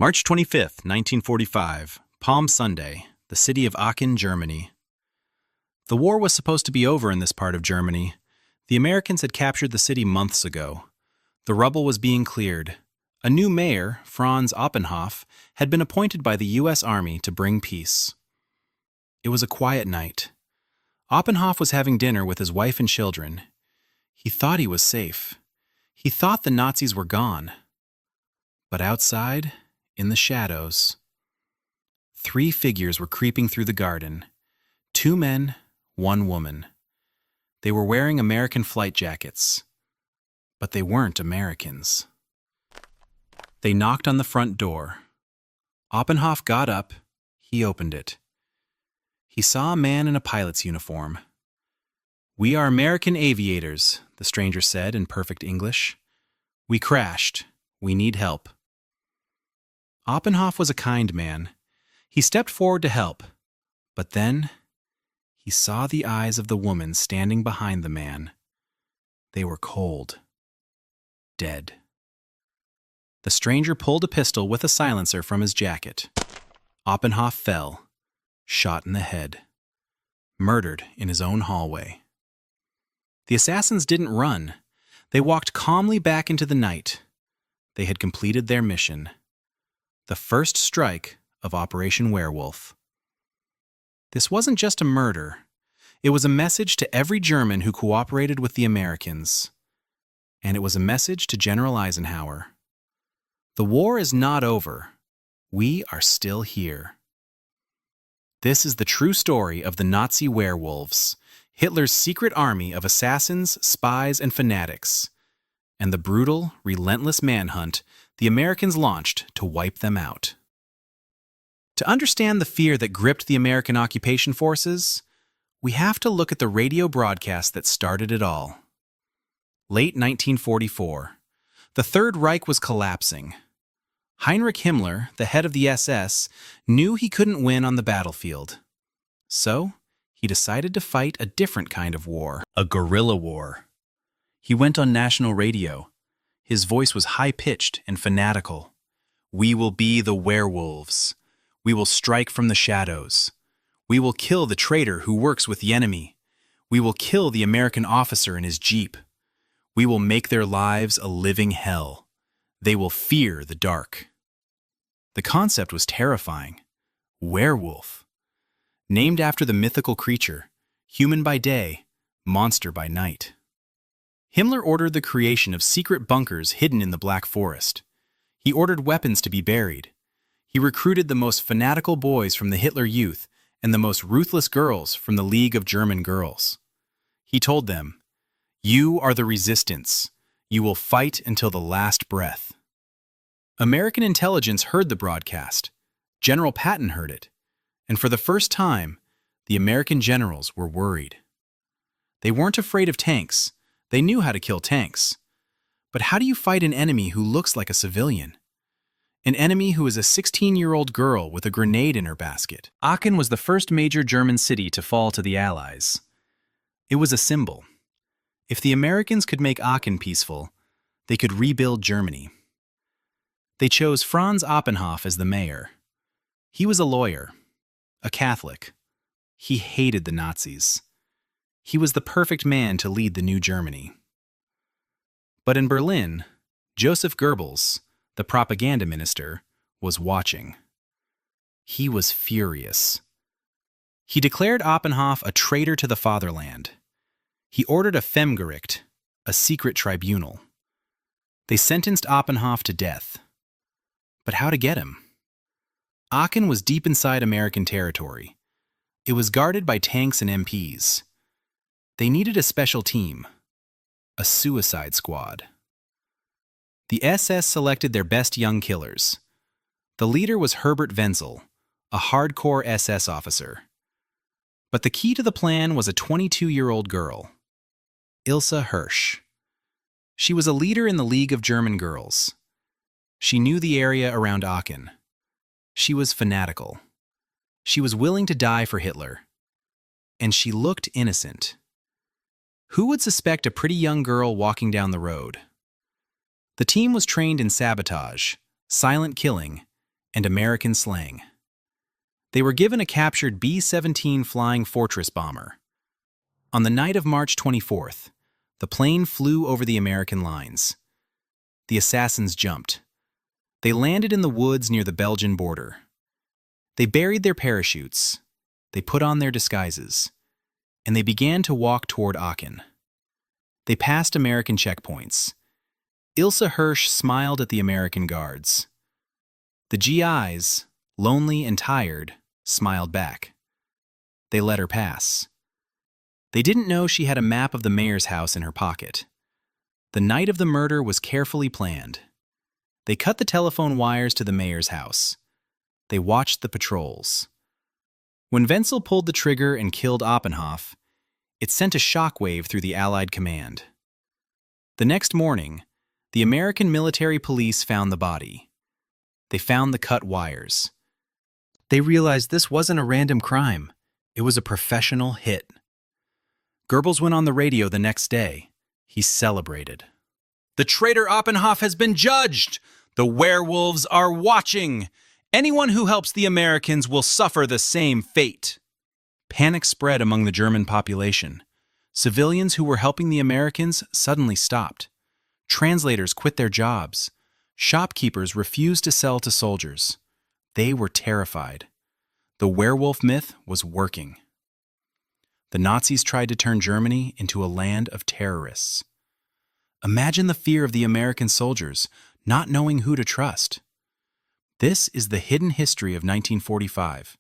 March 25, 1945, Palm Sunday, the city of Aachen, Germany. The war was supposed to be over in this part of Germany. The Americans had captured the city months ago. The rubble was being cleared. A new mayor, Franz Oppenhoff, had been appointed by the U.S. Army to bring peace. It was a quiet night. Oppenhoff was having dinner with his wife and children. He thought he was safe. He thought the Nazis were gone. But outside, in the shadows, 3 figures were creeping through the garden. 2 men, 1 woman. They were wearing American flight jackets. But they weren't Americans. They knocked on the front door. Oppenhoff got up. He opened it. He saw a man in a pilot's uniform. "We are American aviators," the stranger said in perfect English. "We crashed. We need help." Oppenhoff was a kind man. He stepped forward to help. But then he saw the eyes of the woman standing behind the man. They were cold. Dead. The stranger pulled a pistol with a silencer from his jacket. Oppenhoff fell, shot in the head, murdered in his own hallway. The assassins didn't run. They walked calmly back into the night. They had completed their mission. The first strike of Operation Werewolf. This wasn't just a murder. It was a message to every German who cooperated with the Americans. And it was a message to General Eisenhower. The war is not over. We are still here. This is the true story of the Nazi werewolves, Hitler's secret army of assassins, spies, and fanatics, and the brutal, relentless manhunt the Americans launched to wipe them out. To understand the fear that gripped the American occupation forces, we have to look at the radio broadcast that started it all. Late 1944. The Third Reich was collapsing. Heinrich Himmler, the head of the SS, knew he couldn't win on the battlefield. So, he decided to fight a different kind of war, a guerrilla war. He went on national radio. His voice was high-pitched and fanatical. "We will be the werewolves. We will strike from the shadows. We will kill the traitor who works with the enemy. We will kill the American officer in his Jeep. We will make their lives a living hell. They will fear the dark." The concept was terrifying. Werewolf. Named after the mythical creature, human by day, monster by night. Himmler ordered the creation of secret bunkers hidden in the Black Forest. He ordered weapons to be buried. He recruited the most fanatical boys from the Hitler Youth and the most ruthless girls from the League of German Girls. He told them, "You are the resistance. You will fight until the last breath." American intelligence heard the broadcast. General Patton heard it. And for the first time, the American generals were worried. They weren't afraid of tanks. They knew how to kill tanks. But how do you fight an enemy who looks like a civilian? An enemy who is a 16-year-old girl with a grenade in her basket. Aachen was the first major German city to fall to the Allies. It was a symbol. If the Americans could make Aachen peaceful, they could rebuild Germany. They chose Franz Oppenhoff as the mayor. He was a lawyer, a Catholic. He hated the Nazis. He was the perfect man to lead the new Germany. But in Berlin, Joseph Goebbels, the propaganda minister, was watching. He was furious. He declared Oppenhoff a traitor to the fatherland. He ordered a Femgericht, a secret tribunal. They sentenced Oppenhoff to death. But how to get him? Aachen was deep inside American territory. It was guarded by tanks and MPs. They needed a special team, a suicide squad. The SS selected their best young killers. The leader was Herbert Wenzel, a hardcore SS officer. But the key to the plan was a 22-year-old girl, Ilse Hirsch. She was a leader in the League of German Girls. She knew the area around Aachen. She was fanatical. She was willing to die for Hitler. And she looked innocent. Who would suspect a pretty young girl walking down the road? The team was trained in sabotage, silent killing, and American slang. They were given a captured B-17 Flying Fortress bomber. On the night of March 24th, the plane flew over the American lines. The assassins jumped. They landed in the woods near the Belgian border. They buried their parachutes. They put on their disguises. And they began to walk toward Aachen. They passed American checkpoints. Ilse Hirsch smiled at the American guards. The GIs, lonely and tired, smiled back. They let her pass. They didn't know she had a map of the mayor's house in her pocket. The night of the murder was carefully planned. They cut the telephone wires to the mayor's house. They watched the patrols. When Wenzel pulled the trigger and killed Oppenhoff, it sent a shockwave through the Allied command. The next morning, the American military police found the body. They found the cut wires. They realized this wasn't a random crime. It was a professional hit. Goebbels went on the radio the next day. He celebrated. "The traitor Oppenhoff has been judged! The werewolves are watching! Anyone who helps the Americans will suffer the same fate." Panic spread among the German population. Civilians who were helping the Americans suddenly stopped. Translators quit their jobs. Shopkeepers refused to sell to soldiers. They were terrified. The werewolf myth was working. The Nazis tried to turn Germany into a land of terrorists. Imagine the fear of the American soldiers, not knowing who to trust. This is the hidden history of 1945.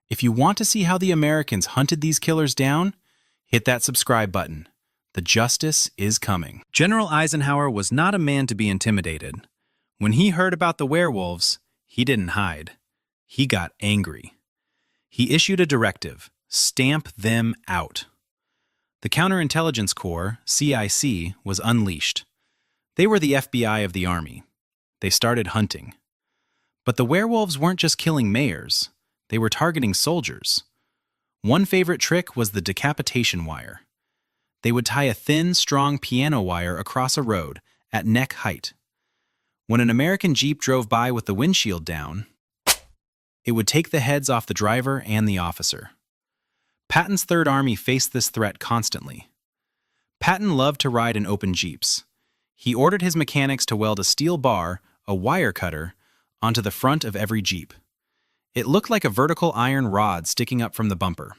If you want to see how the Americans hunted these killers down, hit that subscribe button. The justice is coming. General Eisenhower was not a man to be intimidated. When he heard about the werewolves, he didn't hide. He got angry. He issued a directive: stamp them out. The Counterintelligence Corps, CIC, was unleashed. They were the FBI of the Army. They started hunting. But the werewolves weren't just killing mayors. They were targeting soldiers. One favorite trick was the decapitation wire. They would tie a thin, strong piano wire across a road at neck height. When an American Jeep drove by with the windshield down, it would take the heads off the driver and the officer. Patton's Third Army faced this threat constantly. Patton loved to ride in open Jeeps. He ordered his mechanics to weld a steel bar, a wire cutter, onto the front of every Jeep. It looked like a vertical iron rod sticking up from the bumper.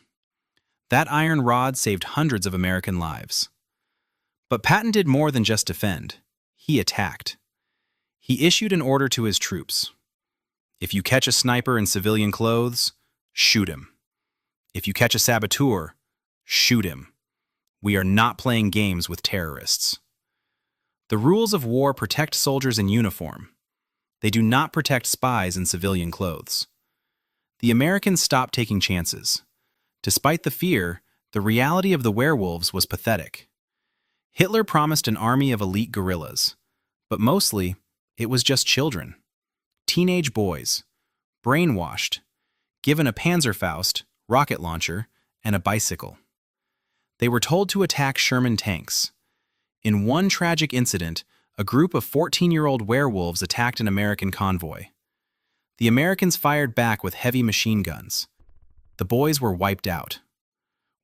That iron rod saved hundreds of American lives. But Patton did more than just defend. He attacked. He issued an order to his troops. If you catch a sniper in civilian clothes, shoot him. If you catch a saboteur, shoot him. We are not playing games with terrorists. The rules of war protect soldiers in uniform. They do not protect spies in civilian clothes. The Americans stopped taking chances. Despite the fear, the reality of the werewolves was pathetic. Hitler promised an army of elite guerrillas, but mostly, it was just children. Teenage boys, brainwashed, given a Panzerfaust, rocket launcher, and a bicycle. They were told to attack Sherman tanks. In one tragic incident, a group of 14-year-old werewolves attacked an American convoy. The Americans fired back with heavy machine guns. The boys were wiped out.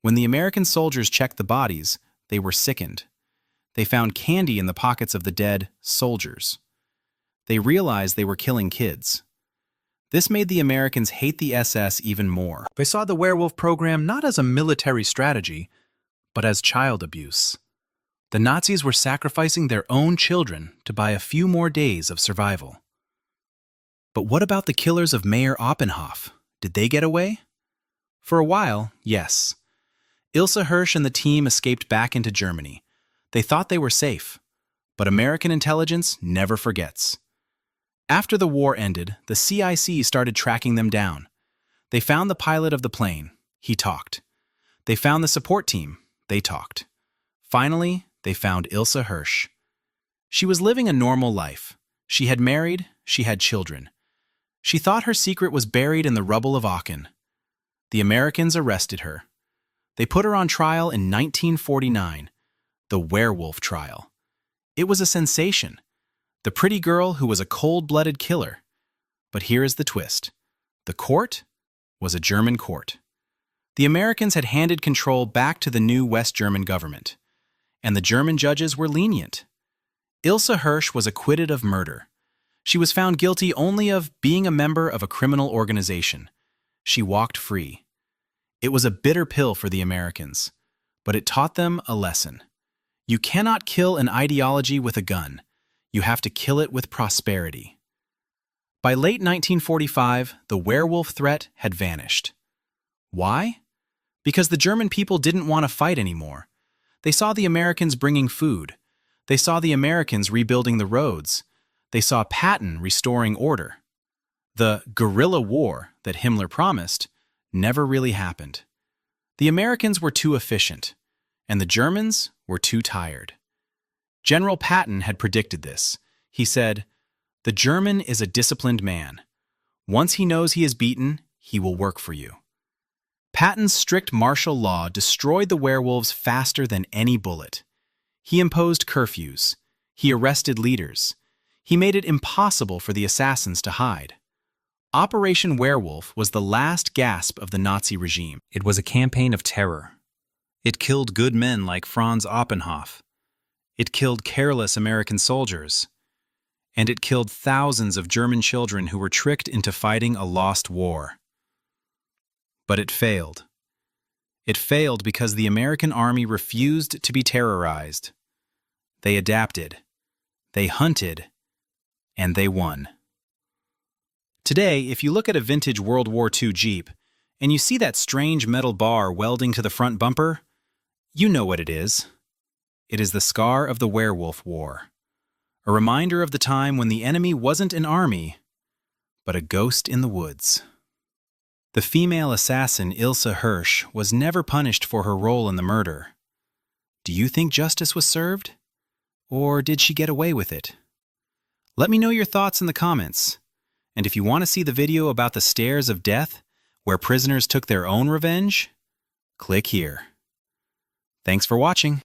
When the American soldiers checked the bodies, they were sickened. They found candy in the pockets of the dead soldiers. They realized they were killing kids. This made the Americans hate the SS even more. They saw the werewolf program not as a military strategy, but as child abuse. The Nazis were sacrificing their own children to buy a few more days of survival. But what about the killers of Mayor Oppenhoff? Did they get away? For a while, yes. Ilse Hirsch and the team escaped back into Germany. They thought they were safe, but American intelligence never forgets. After the war ended, the CIC started tracking them down. They found the pilot of the plane. He talked. They found the support team. They talked. Finally, they found Ilse Hirsch. She was living a normal life. She had married. She had children. She thought her secret was buried in the rubble of Aachen. The Americans arrested her. They put her on trial in 1949, the werewolf trial. It was a sensation. The pretty girl who was a cold-blooded killer. But here is the twist. The court was a German court. The Americans had handed control back to the new West German government, and the German judges were lenient. Ilse Hirsch was acquitted of murder. She was found guilty only of being a member of a criminal organization. She walked free. It was a bitter pill for the Americans, but it taught them a lesson. You cannot kill an ideology with a gun. You have to kill it with prosperity. By late 1945, the werewolf threat had vanished. Why? Because the German people didn't want to fight anymore. They saw the Americans bringing food. They saw the Americans rebuilding the roads. They saw Patton restoring order. The guerrilla war that Himmler promised never really happened. The Americans were too efficient, and the Germans were too tired. General Patton had predicted this. He said, "The German is a disciplined man. Once he knows he is beaten, he will work for you." Patton's strict martial law destroyed the werewolves faster than any bullet. He imposed curfews. He arrested leaders. He made it impossible for the assassins to hide. Operation Werewolf was the last gasp of the Nazi regime. It was a campaign of terror. It killed good men like Franz Oppenhoff. It killed careless American soldiers. And it killed thousands of German children who were tricked into fighting a lost war. But it failed. It failed because the American army refused to be terrorized. They adapted. They hunted. And they won. Today, if you look at a vintage World War II Jeep, and you see that strange metal bar welding to the front bumper, you know what it is. It is the scar of the Werewolf War. A reminder of the time when the enemy wasn't an army, but a ghost in the woods. The female assassin Ilse Hirsch was never punished for her role in the murder. Do you think justice was served? Or did she get away with it? Let me know your thoughts in the comments. And if you want to see the video about the stairs of death, where prisoners took their own revenge, click here. Thanks for watching.